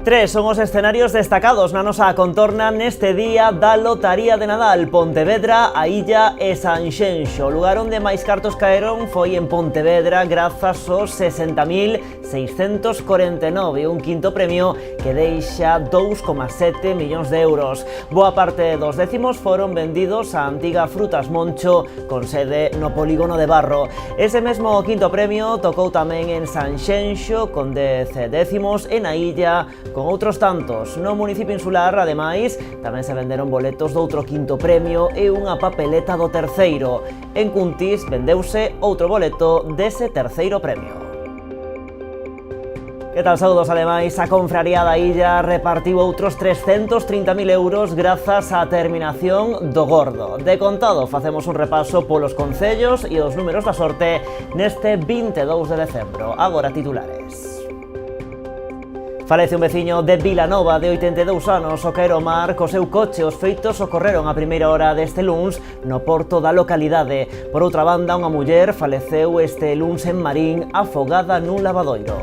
Tres son os escenarios destacados na nosa contorna neste día da Lotaría de Nadal. Pontevedra, a Illa e Sanxenxo. O lugar onde máis cartos caeron foi en Pontevedra grazas aos 60.649, un quinto premio que deixa 2,7 millóns de euros. Boa parte dos décimos foron vendidos á antiga Frutas Moncho con sede no polígono de Barro. Ese mesmo quinto premio tocou tamén en Sanxenxo con 10 décimos e na Illa con outros tantos. No municipio insular, ademais, tamén se venderon boletos do outro quinto premio e unha papeleta do terceiro. En Cuntis vendeuse outro boleto dese terceiro premio. Que tal, saúdos ademais? A Confraría da Illa repartiu outros 330.000 euros grazas á terminación do Gordo. De contado, facemos un repaso polos concellos e os números da sorte neste 22 de decembro. Agora titulares. Falece un veciño de Vilanova de 82 anos ao caer ao mar co seu coche. Os feitos ocorreron a primeira hora deste luns no porto da localidade. Por outra banda, unha muller faleceu este luns en Marín afogada nun lavadoiro.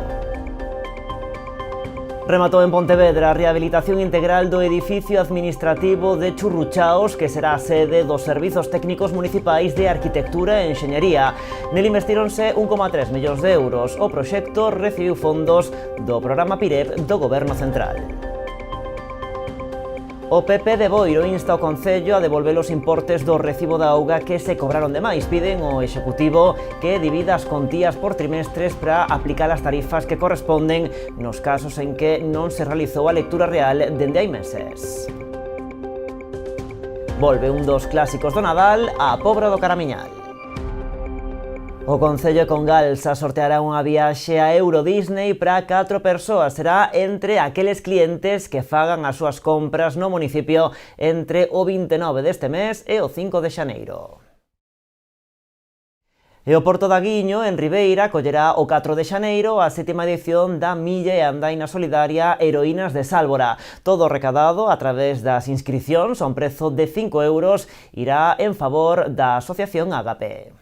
Rematou en Pontevedra a rehabilitación integral do edificio administrativo de Churruchaos, que será a sede dos Servizos Técnicos Municipais de Arquitectura e Enxeñería. Nel investíronse 1,3 millóns de euros. O proxecto recibiu fondos do programa PIREP do Goberno Central. O PP de Boiro insta ao Concello a devolver os importes do recibo da auga que se cobraron de máis. Piden ao Executivo que divida as contías por trimestres para aplicar as tarifas que corresponden nos casos en que non se realizou a lectura real dende hai meses. Volve un dos clásicos do Nadal, a Pobra do Caramiñal. O Concello de Congalsa sorteará unha viaxe a Euro Disney para 4 persoas. Será entre aqueles clientes que fagan as súas compras no municipio entre o 29 deste mes e o 5 de xaneiro. E o Porto da Guiño, en Ribeira, collerá o 4 de xaneiro a 7ª edición da Milla e Andaina Solidaria Heroínas de Sálvora. Todo recadado a través das inscricións a un prezo de 5 euros irá en favor da Asociación Ágape.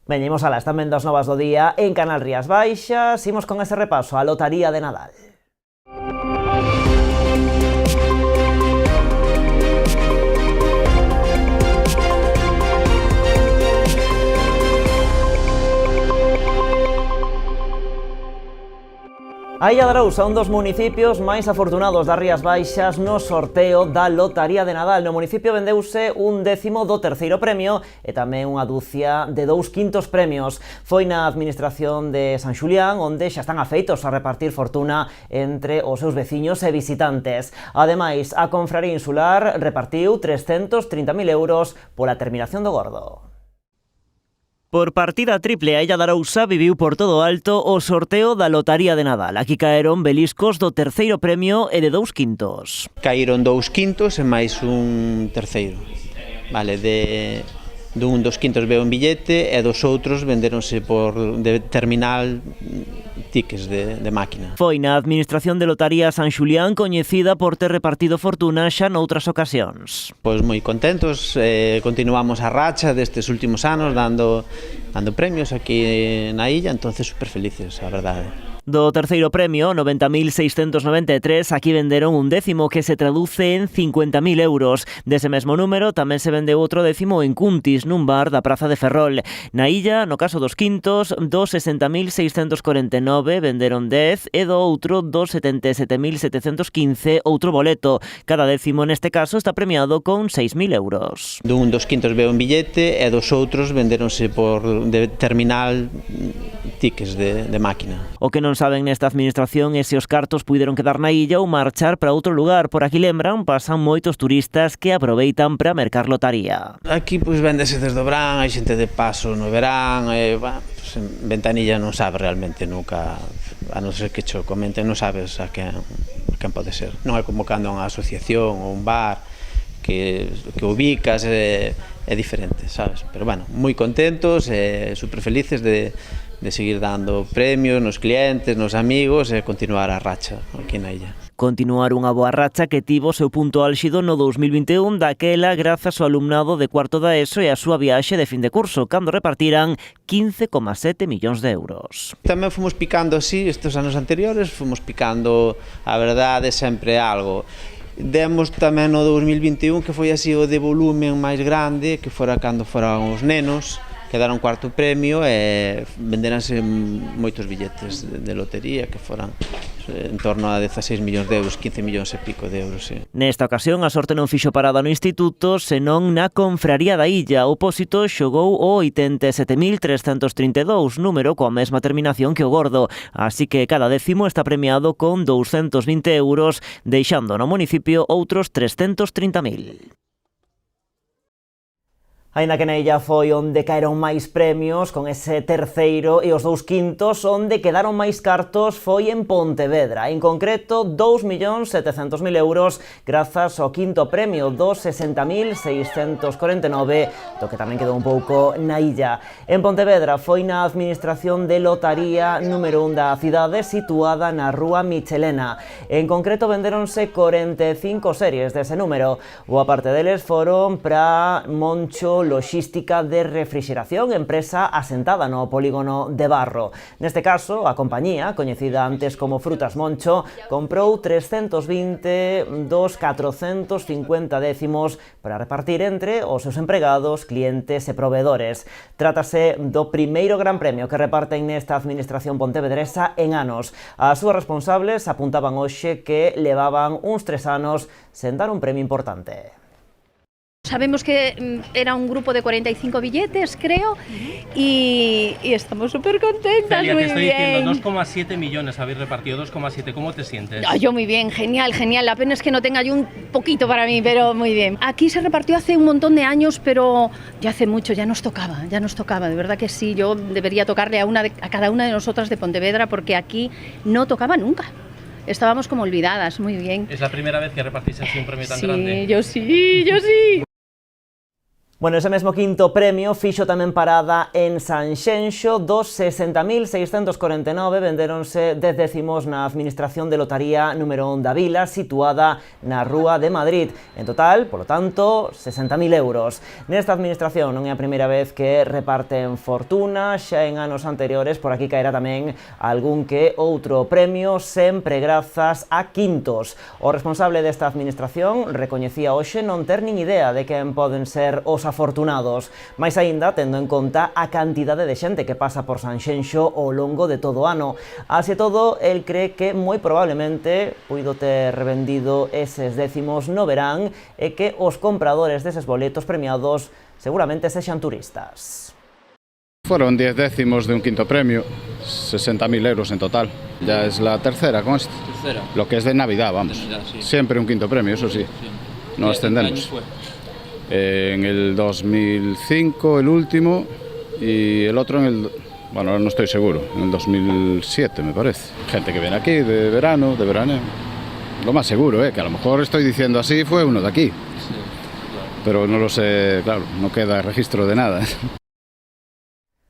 Veñemos alas tamén das novas do día en Canal Rías Baixas. Imos con ese repaso á Lotaría de Nadal. A Illa de Arousa, un dos municipios máis afortunados das Rías Baixas no sorteo da Lotaría de Nadal. No municipio vendeuse un décimo do terceiro premio e tamén unha dúcia de 2 quintos premios. Foi na administración de San Xulián, onde xa están afeitos a repartir fortuna entre os seus veciños e visitantes. Ademais, a Confraría Insular repartiu 330.000 euros pola terminación do Gordo. Por partida triple, a Illa de Arousa viviu por todo alto o sorteo da Lotaría de Nadal. Aquí caeron beliscos do terceiro premio e de 2 quintos. Caíron 2 quintos e máis un terceiro. Vale, dun dos quintos veo un billete e dos outros vendéronse por de terminal tickets de máquina. Foi na administración de Lotaría San Xulián coñecida por ter repartido fortuna xa noutras ocasións. Pois moi contentos, continuamos a racha destes últimos anos dando premios aquí na illa, entonces super felices, a verdade. Do terceiro premio, 90.693, aquí venderon un décimo que se traduce en 50.000 euros. Dese mesmo número tamén se vendeu outro décimo en Cuntis, nun bar da Praza de Ferrol. Na illa, no caso dos quintos, dos 60.649 venderon 10 e do outro dos 77.715 outro boleto. Cada décimo neste caso está premiado con 6.000 euros. Dun dos quintos veo un billete e dos outros vendéronse por de terminal tickets de máquina. O que non saben nesta administración é se os cartos puideron quedar na illa ou marchar para outro lugar. Por aquí, lembran, pasan moitos turistas que aproveitan para mercar lotaría. Aquí pois vendese desde o verán, hai xente de paso no verán, pues, en Ventanilla non sabe realmente nunca, a non ser que cho comenten, non sabes a quen pode ser. Non é como cando unha asociación ou un bar que ubicas, é diferente, sabes? Pero bueno, moi contentos e super felices de seguir dando premios nos clientes, nos amigos e continuar a racha aquí na illa. continuar unha boa racha que tivo seu punto álxido no 2021, daquela grazas ao alumnado de cuarto da ESO e a súa viaxe de fin de curso, cando repartiran 15,7 millóns de euros. Tamén fomos picando así, estes anos anteriores, fomos picando, a verdade, sempre algo. Demos tamén no 2021, que foi así o de volumen máis grande, que fora cando foran os nenos, que deron cuarto premio e venderanse moitos billetes de lotería que foran en torno a 16 millóns de euros, 15 millóns e pico de euros. Sí. Nesta ocasión a sorte non fixo parada no instituto, senón na confraría da Illa. O Pósito xogou o 87.332, número coa mesma terminación que o Gordo, así que cada décimo está premiado con 220 euros, deixando no municipio outros 330.000. Aínda que na Illa foi onde caeron máis premios, con ese terceiro e os 2 quintos, onde quedaron máis cartos foi en Pontevedra. En concreto, 2.700.000 euros grazas ao quinto premio dos 60.649, do que tamén quedou un pouco na Illa. En Pontevedra foi na administración de lotaría número 1 da cidade, situada na rúa Michelena. En concreto, vendéronse 45 series dese número. Boa parte deles foron para Moncho Logística de Refrigeración, empresa asentada no polígono de Barro. Neste caso, a compañía, coñecida antes como Frutas Moncho, comprou 320 dos 450 décimos para repartir entre os seus empregados, clientes e proveedores. Trátase do primeiro gran premio que reparten nesta administración pontevedresa en anos. As súas responsables apuntaban hoxe que levaban uns 3 anos sen dar un premio importante. Sabemos que era un grupo de 45 billetes, creo, y estamos súper contentas. Celia, muy te estoy bien. diciendo 2,7 millones, habéis repartido 2,7, ¿cómo te sientes? Yo muy bien, genial, genial. La pena es que no tenga yo un poquito para mí, pero muy bien. Aquí se repartió hace un montón de años, pero ya hace mucho, ya nos tocaba, de verdad que sí. Yo debería tocarle a cada una de nosotras de Pontevedra, porque aquí no tocaba nunca. Estábamos como olvidadas, muy bien. ¿Es la primera vez que repartís así un premio tan grande? Yo sí. Bueno, ese mesmo quinto premio fixo tamén parada en Sanxenxo. Dos 60.649 vendéronse 10 décimos na administración de lotaría número 1 da vila, situada na Rúa de Madrid. En total, polo tanto, 60.000 euros. Nesta administración non é a primeira vez que reparten fortuna, xa en anos anteriores por aquí caerá tamén algún que outro premio, sempre grazas a quintos. O responsable desta administración recoñecía hoxe non ter nin idea de quen poden ser os afortunados, máis aínda tendo en conta a cantidade de xente que pasa por Sanxenxo ao longo de todo o ano. Así todo, el cree que moi probablemente puido ter revendido eses décimos no verán e que os compradores deses boletos premiados seguramente sexan turistas. Fueron 10 décimos de un quinto premio, 60.000 euros en total. Ya es la tercera con esto. Tercera. Lo que es de Navidad, vamos. Sí. Siempre un quinto premio, eso sí. No ascendemos. En el 2005 el último y el otro en el... Bueno, no estoy seguro, en el 2007 me parece. Gente que viene aquí de verano, Lo más seguro, que a lo mejor estoy diciendo así, fue uno de aquí. Sí, claro. Pero no lo sé, claro, no queda registro de nada.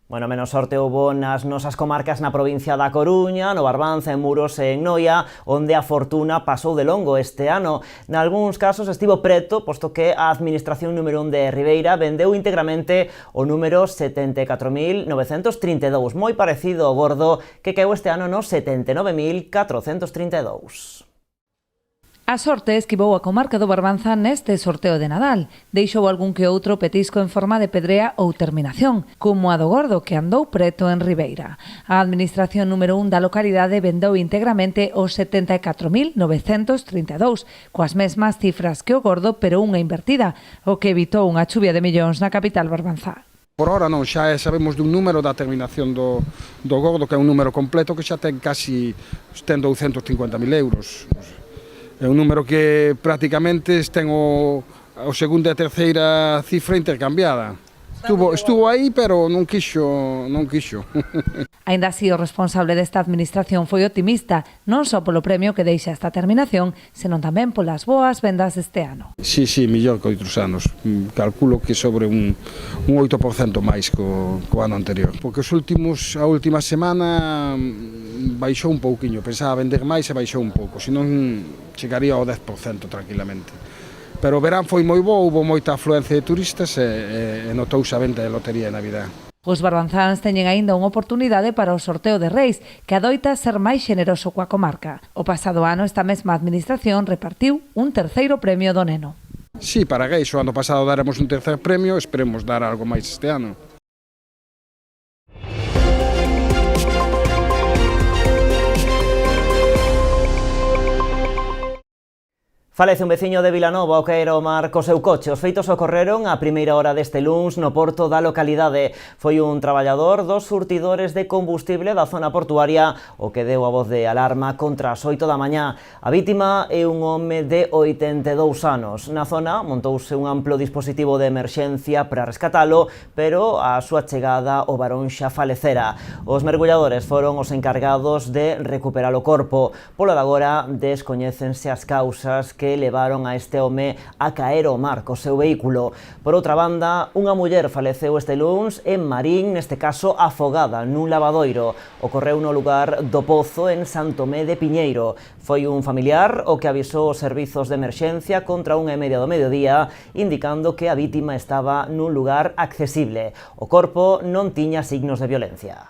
Bueno, menos sorte houbo nas nosas comarcas na provincia da Coruña, no Barbanza, en Muros e en Noia, onde a fortuna pasou de longo este ano. Nalgúns casos estivo preto, posto que a administración número 1 de Ribeira vendeu íntegramente o número 74.932, moi parecido ao Gordo, que caeu este ano no 79.432. A sorte esquivou a comarca do Barbanza neste sorteo de Nadal. Deixou algún que outro petisco en forma de pedrea ou terminación, como a do Gordo, que andou preto en Ribeira. A administración número 1 da localidade vendeu íntegramente os 74.932, coas mesmas cifras que o Gordo, pero unha invertida, o que evitou unha chuvia de millóns na capital barbanzá. Por hora non, xa sabemos dun número da terminación do Gordo, que é un número completo que xa ten casi 250.000 euros. É un número que prácticamente ten o segunda e terceira cifra intercambiada. Estuvo aí, pero non quixo. Aínda así, o responsable desta administración foi optimista, non só polo premio que deixa esta terminación, senón tamén polas boas vendas deste ano. Sí, mellor que outros anos. Calculo que sobre un 8% máis co ano anterior. Porque a última semana baixou un pouquiño. Pensaba vender máis e baixou un pouco, senón chegaría ao 10% tranquilamente. Pero o verán foi moi bo, houve moita afluencia de turistas e notouse a venda de lotería de Navidad. Os barbanzáns teñen aínda unha oportunidade para o sorteo de Reis, que adoita ser máis xeneroso coa comarca. O pasado ano esta mesma administración repartiu un terceiro premio do neno. Sí, para Reis, o ano pasado daremos un tercer premio, esperemos dar algo máis este ano. Falece un veciño de Vilanova ao caer ao mar co seu coche. Os feitos ocorreron a primeira hora deste luns no porto da localidade. Foi un traballador dos surtidores de combustible da zona portuaria o que deu a voz de alarma contra as 8 da mañá. A vítima é un home de 82 anos. Na zona montouse un amplo dispositivo de emerxencia para rescatalo, pero a súa chegada o varón xa falecera. Os mergulladores foron os encargados de recuperar o corpo. Polo de agora descoñécense as causas que levaron a este home a caer ao mar co seu vehículo. Por outra banda, unha muller faleceu este luns en Marín, neste caso afogada nun lavadoiro. Ocorreu no lugar do Pozo, en Santomé de Piñeiro. Foi un familiar o que avisou os servizos de emerxencia contra 1:30 do mediodía, indicando que a vítima estaba nun lugar accesible. O corpo non tiña signos de violencia.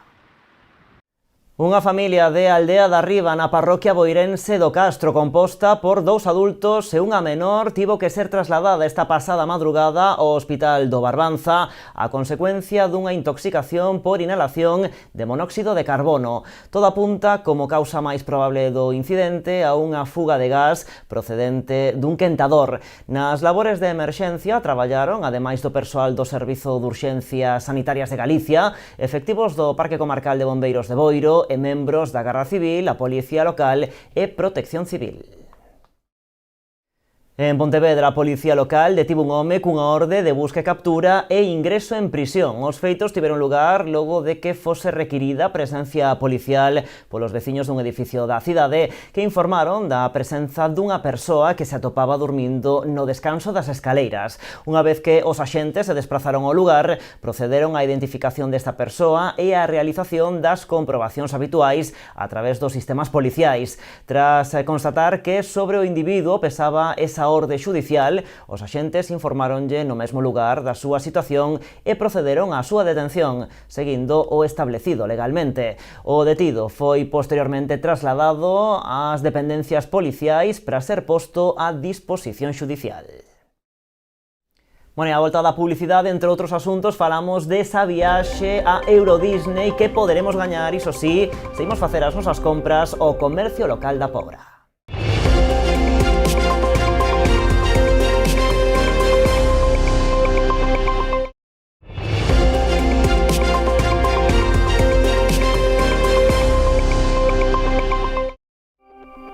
Unha familia de Aldea da Riba na parroquia boirense do Castro, composta por 2 adultos e unha menor, tivo que ser trasladada esta pasada madrugada ao Hospital do Barbanza a consecuencia dunha intoxicación por inhalación de monóxido de carbono. Todo apunta como causa máis probable do incidente a unha fuga de gas procedente dun quentador. Nas labores de emerxencia traballaron, ademais do persoal do Servizo de Urxencias Sanitarias de Galicia, efectivos do Parque Comarcal de Bombeiros de Boiro e membros da Garda Civil, a Policía Local e Protección Civil. En Pontevedra, a Policía Local detivo un home cunha orde de busca e captura e ingreso en prisión. Os feitos tiveron lugar logo de que fose requirida a presencia policial polos veciños dun edificio da cidade que informaron da presenza dunha persoa que se atopaba dormindo no descanso das escaleiras. Unha vez que os axentes se desplazaron ao lugar, procederon á identificación desta persoa e á realización das comprobacións habituais a través dos sistemas policiais. Tras constatar que sobre o individuo pesaba esa orde xudicial, os axentes informáronlle no mesmo lugar da súa situación e procederon á súa detención, seguindo o establecido legalmente. O detido foi posteriormente trasladado ás dependencias policiais para ser posto a disposición xudicial. Bueno, e a volta da publicidade, entre outros asuntos, falamos desa viaxe a Euro Disney que poderemos gañar, iso sí, se imos facer as nosas compras ao comercio local da Pobra.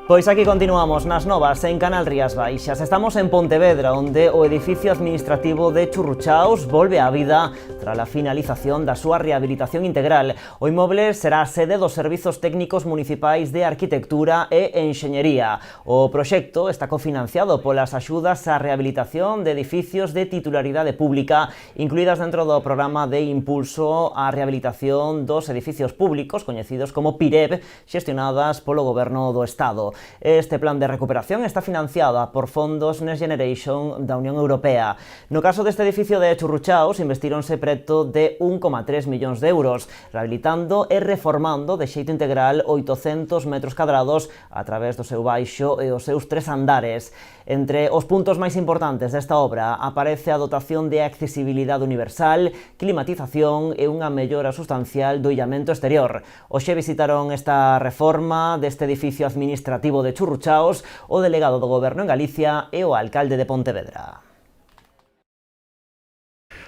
Pois aquí continuamos nas novas en Canal Rías Baixas. Estamos en Pontevedra, onde o edificio administrativo de Churruchaos volve á vida tras a finalización da súa rehabilitación integral. O inmoble será a sede dos Servizos Técnicos Municipais de Arquitectura e Enxeñería. O proxecto está cofinanciado polas axudas á rehabilitación de edificios de titularidade pública, incluídas dentro do programa de impulso á rehabilitación dos edificios públicos, coñecidos como PIREB, xestionadas polo Goberno do Estado. Este plan de recuperación está financiado por fondos Next Generation da Unión Europea. No caso deste edificio de Churruchaos, investíronse preto de 1,3 millóns de euros, rehabilitando e reformando de xeito integral 800 metros cadrados a través do seu baixo e os seus 3 andares. Entre os puntos máis importantes desta obra aparece a dotación de accesibilidade universal, climatización e unha mellora sustancial do illamento exterior. Hoxe visitaron esta reforma deste edificio administrativo de Churruchaos o delegado do Goberno en Galicia e o alcalde de Pontevedra.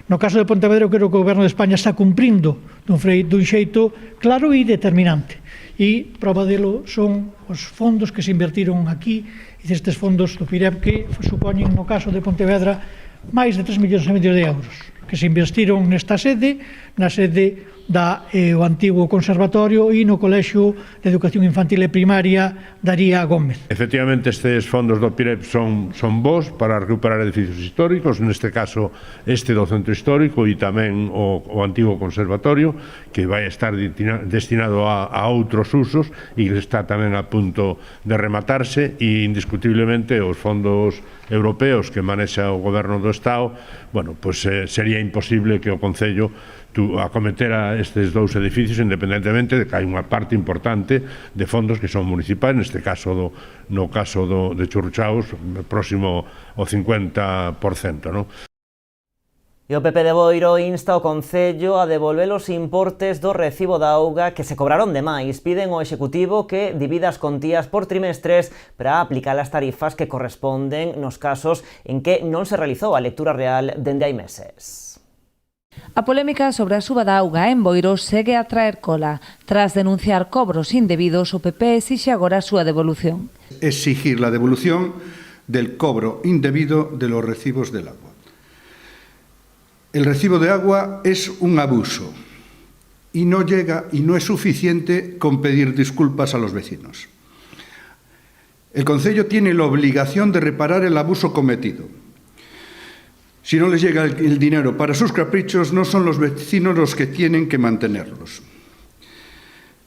No caso de Pontevedra, eu creo que o Goberno de España está cumprindo dun xeito claro e determinante. E prova delo son os fondos que se invertiron aquí, e destes fondos do PIREB que supoñen, no caso de Pontevedra, máis de 3,5 millóns de euros. que se investiron nesta sede, na sede o antigo conservatorio e no Colexio de Educación Infantil e Primaria Daría Gómez. Efectivamente, estes fondos do PIREP son bons para recuperar edificios históricos, neste caso este do centro histórico e tamén o antigo conservatorio, que vai estar destinado a outros usos e que está tamén a punto de rematarse, e indiscutiblemente os fondos europeos que manexa o Goberno do Estado, bueno, pois sería imposible que o Concello acometera estes dous edificios independentemente de que hai unha parte importante de fondos que son municipais, neste caso no caso de Churruchaos, próximo ao 50%, non? E o PP de Boiro insta o Concello a devolver os importes do recibo da auga que se cobraron de máis. Piden ao Executivo que divida as contías por trimestres para aplicar as tarifas que corresponden nos casos en que non se realizou a lectura real dende hai meses. A polémica sobre a suba da auga en Boiro segue a traer cola. Tras denunciar cobros indebidos, o PP exixe agora a súa devolución. Exigir la devolución del cobro indebido de los recibos del agua. El recibo de agua es un abuso y no es suficiente con pedir disculpas a los vecinos. El Concello tiene la obligación de reparar el abuso cometido. Si no les llega el dinero para sus caprichos, no son los vecinos los que tienen que mantenerlos.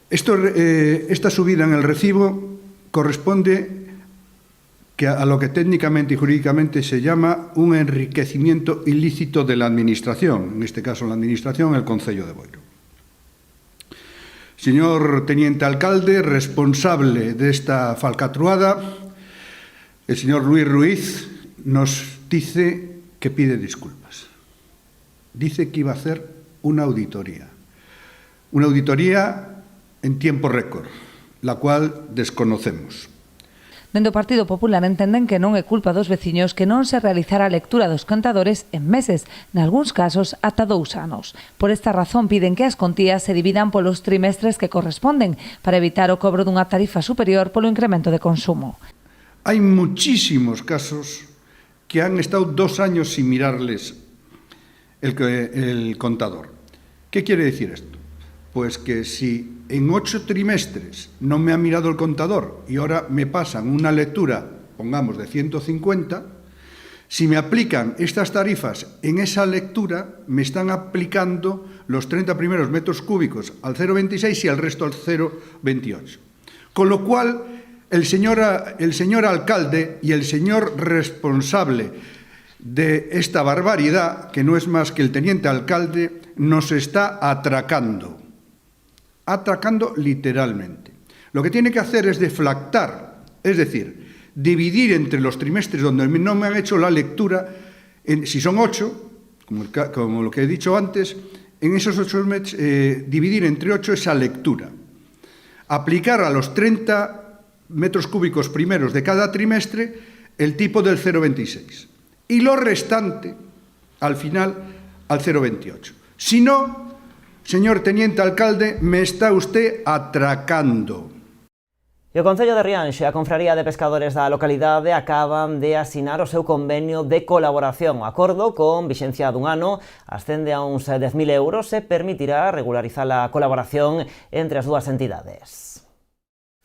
Esta subida en el recibo corresponde a lo que técnicamente y jurídicamente se llama un enriquecimiento ilícito de la Administración, en este caso la Administración, el Concello de Boiro. Señor Teniente Alcalde, responsable de esta falcatruada, el señor Luis Ruiz nos dice que pide disculpas. Dice que iba a hacer una auditoría en tiempo récord, la cual desconocemos. Dende o Partido Popular entenden que non é culpa dos veciños que non se realizara a lectura dos contadores en meses, nalgúns casos ata 2 anos. Por esta razón piden que as contías se dividan polos trimestres que corresponden para evitar o cobro dunha tarifa superior polo incremento de consumo. Hai muchísimos casos que han estado 2 años sin mirarles el contador. ¿Qué quiere decir esto? Pues que si en 8 trimestres no me ha mirado el contador y ahora me pasan una lectura, pongamos, de 150, si me aplican estas tarifas en esa lectura, me están aplicando los 30 primeros metros cúbicos al 0,26 y al resto al 0,28. Con lo cual, el señor alcalde y el señor responsable de esta barbaridad, que no es más que el teniente alcalde, nos está atracando literalmente. Lo que tiene que hacer es deflactar, es decir, dividir entre los trimestres donde no me han hecho la lectura, si son 8, como lo que he dicho antes, en esos 8 meses, dividir entre 8 esa lectura. Aplicar a los 30 metros cúbicos primeros de cada trimestre el tipo del 0,26 y lo restante al final al 0,28. Si no, señor Teniente Alcalde, me está usted atracando. E o Concello de Rianxo e a Confraría de Pescadores da localidade acaban de asinar o seu convenio de colaboración. O acordo, con vixencia dun ano, ascende a uns 10.000 euros e permitirá regularizar a colaboración entre as dúas entidades.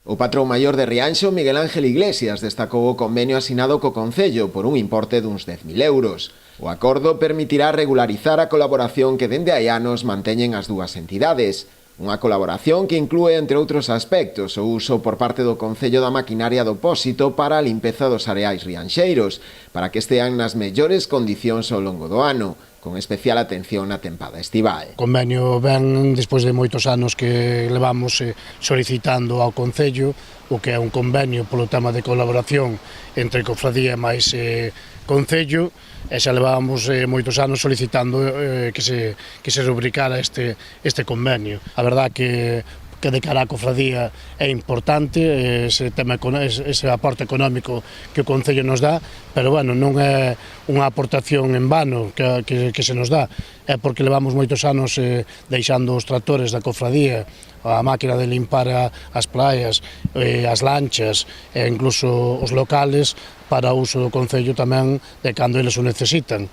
O patrón maior de Rianxo, Miguel Ángel Iglesias, destacou o convenio asinado co Concello por un importe duns 10.000 euros. O acordo permitirá regularizar a colaboración que dende hai anos manteñen as dúas entidades. Unha colaboración que inclúe, entre outros aspectos, o uso por parte do Concello da maquinaria do Pósito para a limpeza dos areais rianxeiros, para que estean nas mellores condicións ao longo do ano, con especial atención na tempada estival. O convenio ven despois de moitos anos que levamos solicitando ao Concello o que é un convenio polo tema de colaboración entre Cofradía máis Concello, e xa levábamos moitos anos solicitando que se rubricara este convenio. A verdad que de cara á cofradía é importante ese tema, ese aporte económico que o Concello nos dá, pero bueno, non é unha aportación en vano que se nos dá. é porque levamos moitos anos deixando os tractores da cofradía, a máquina de limpar as praias, as lanchas e incluso os locales para o uso do Concello tamén de cando eles o necesitan.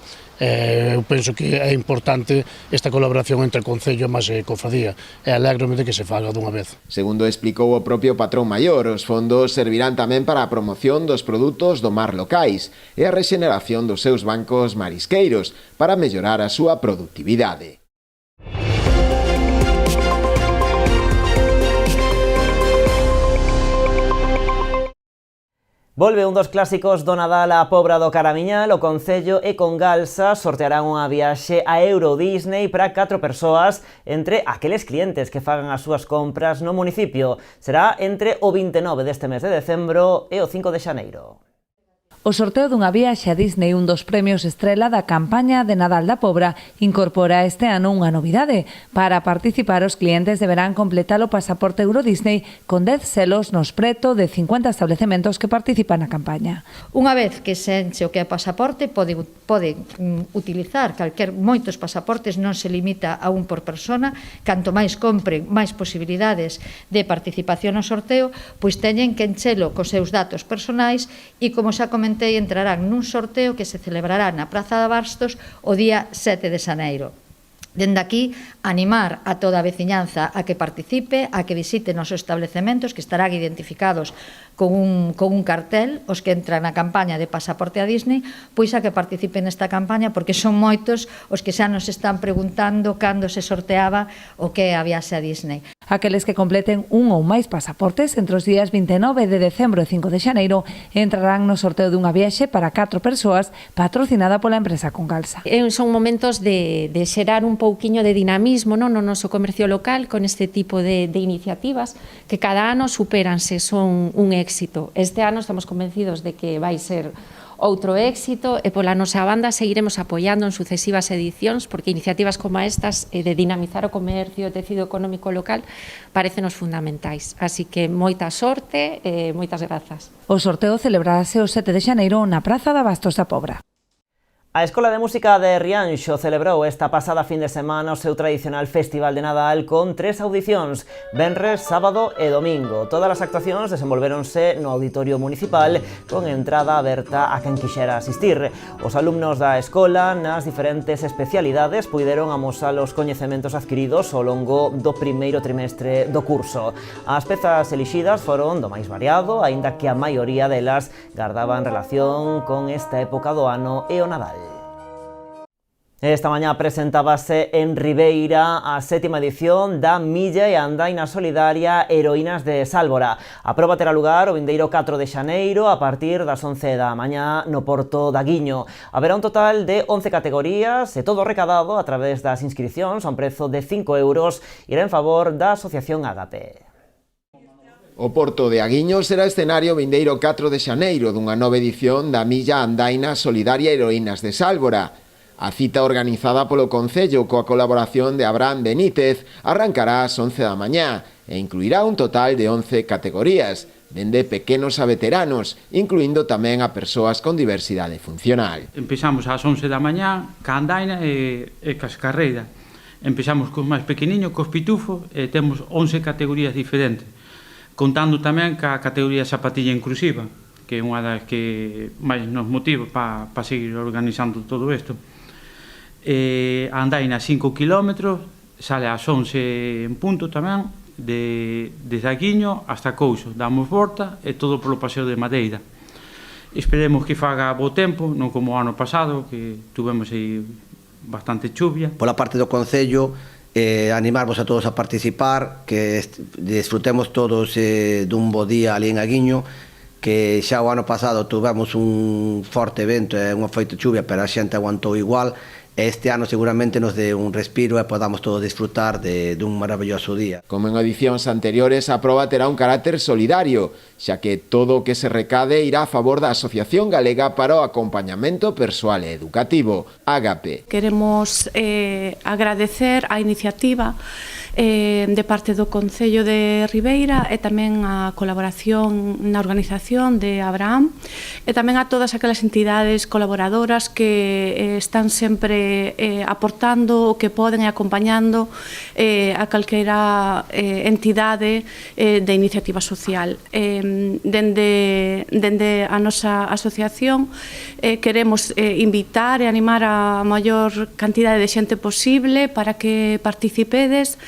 Eu penso que é importante esta colaboración entre Concello e cofradía e alégrome de que se faga dunha vez. Segundo explicou o propio patrón maior, os fondos servirán tamén para a promoción dos produtos do mar locais e a rexeneración dos seus bancos marisqueiros para mellorar a súa produtividade. Volve un dos clásicos do Nadal á Pobra do Caramiñal. O Concello e Congalsa sortearán unha viaxe a Euro Disney para 4 persoas entre aqueles clientes que fagan as súas compras no municipio. Será entre o 29 deste mes de decembro e o 5 de xaneiro. O sorteo dunha viaxe a Disney, un dos premios estrela da campaña de Nadal da Pobra, incorpora este ano unha novidade. Para participar, os clientes deberán completar o pasaporte Euro Disney con 10 selos nos preto de 50 establecementos que participan na campaña. Unha vez que se enche o que é pasaporte, pode utilizar moitos pasaportes, non se limita a un por persona. Canto máis compren, máis posibilidades de participación no sorteo, pois teñen que enchelo cos seus datos personais e, como xa comentei, entrarán nun sorteo que se celebrará na Praza de Bastos o día 7 de xaneiro. Dende aquí, animar a toda a veciñanza a que participe, a que visite nosos establecementos que estarán identificados con un cartel, os que entran na campaña de Pasaporte a Disney, pois a que participen nesta campaña, porque son moitos os que xa nos están preguntando cando se sorteaba o que é a viaxe a Disney. Aqueles que completen un ou máis pasaportes entre os días 29 de decembro e 5 de xaneiro entrarán no sorteo dunha viaxe para 4 persoas patrocinada pola empresa Congalsa. Son momentos de xerar un pouquiño de dinamismo no noso comercio local con este tipo de iniciativas que cada ano supéranse, son un éxito. Este ano estamos convencidos de que vai ser outro éxito e pola nosa banda seguiremos apoiando en sucesivas edicións porque iniciativas como estas de dinamizar o comercio e o tecido económico local parécenos fundamentais. Así que moita sorte e moitas grazas. O sorteo celebrarase o 7 de xaneiro na Praza de Bastos da Pobra. A Escola de Música de Rianxo celebrou esta pasada fin de semana o seu tradicional Festival de Nadal con 3 audicións, venres, sábado e domingo. Todas as actuacións desenvolvéronse no Auditorio Municipal con entrada aberta a quen quixera asistir. Os alumnos da escola nas diferentes especialidades puideron amosar os coñecementos adquiridos ao longo do primeiro trimestre do curso. As pezas elixidas foron do máis variado, aínda que a maioría delas gardaban relación con esta época do ano e o Nadal. Esta mañá presentábase en Ribeira a 7ª edición da Milla e Andaina Solidaria Heroínas de Sálvora. A proba terá lugar o vindeiro 4 de xaneiro a partir das 11 da mañá no Porto da Guiño. Haberá un total de 11 categorías e todo recadado a través das inscricións a un prezo de 5 euros irá en favor da Asociación Ágape. O Porto de Aguiño será escenario vindeiro 4 de xaneiro dunha nova edición da Milla Andaina Solidaria Heroínas de Sálvora. A cita organizada polo Concello coa colaboración de Abraham Benítez arrancará ás 11 da mañá e incluirá un total de 11 categorías, dende pequenos a veteranos, incluindo tamén a persoas con diversidade funcional. Empezamos ás 11 da mañá ca andaina e cas carreira. Empezamos cos máis pequeniños, cos pitufos, e temos 11 categorías diferentes, contando tamén ca categoría zapatilla inclusiva, que é unha das que máis nos motiva para seguir organizando todo isto. A andaina 5 km, sale ás 11 en punto tamén, desde Aguiño hasta Couso, damos volta e todo polo Paseo de Madeira. Esperemos que faga bo tempo, non como o ano pasado, que tuvemos aí bastante chuvia. Pola parte do Concello, animarvos a todos a participar, que disfrutemos todos dun bo día ali en Aguiño, que xa o ano pasado tuvemos un forte vento e unha feita chuvia, pero a xente aguantou igual. Este ano seguramente nos dé un respiro e podamos todos disfrutar dun maravilloso día. Como en edicións anteriores, a proba terá un carácter solidario, xa que todo o que se recade irá a favor da Asociación Galega para o Acompañamento Persoal e Educativo, AGAPE. Queremos agradecer a iniciativa de parte do Concello de Ribeira e tamén a colaboración na organización de Abraham e tamén a todas aquelas entidades colaboradoras que están sempre aportando o que poden e acompañando a calquera entidade de iniciativa social. Dende a nosa asociación queremos invitar e animar a maior cantidade de xente posible para que participedes.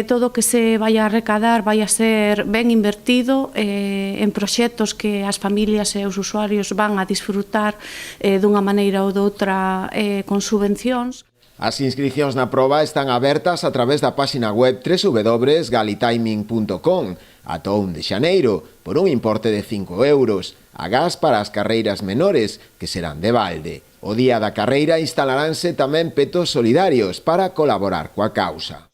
Todo o que se vai a recadar vai a ser ben invertido en proxectos que as familias e os usuarios van a disfrutar dunha maneira ou doutra con subvencións. As inscricións na proba están abertas a través da páxina web www.galitiming.com ata 1 de xaneiro, por un importe de 5 euros, agás para as carreiras menores, que serán de balde. O día da carreira instalaranse tamén petos solidarios para colaborar coa causa.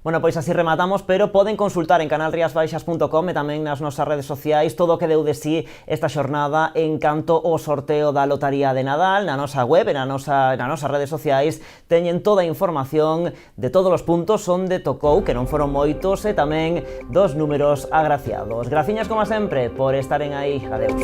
Bueno, pois así rematamos, pero poden consultar en canalriasbaixas.com e tamén nas nosas redes sociais todo o que deu de sí esta xornada en canto ao sorteo da Lotaría de Nadal. Na nosa web e nas nosas redes sociais teñen toda a información de todos os puntos onde tocou, que non foron moitos, e tamén dos números agraciados. Graciñas, como sempre, por estaren aí. Adeus.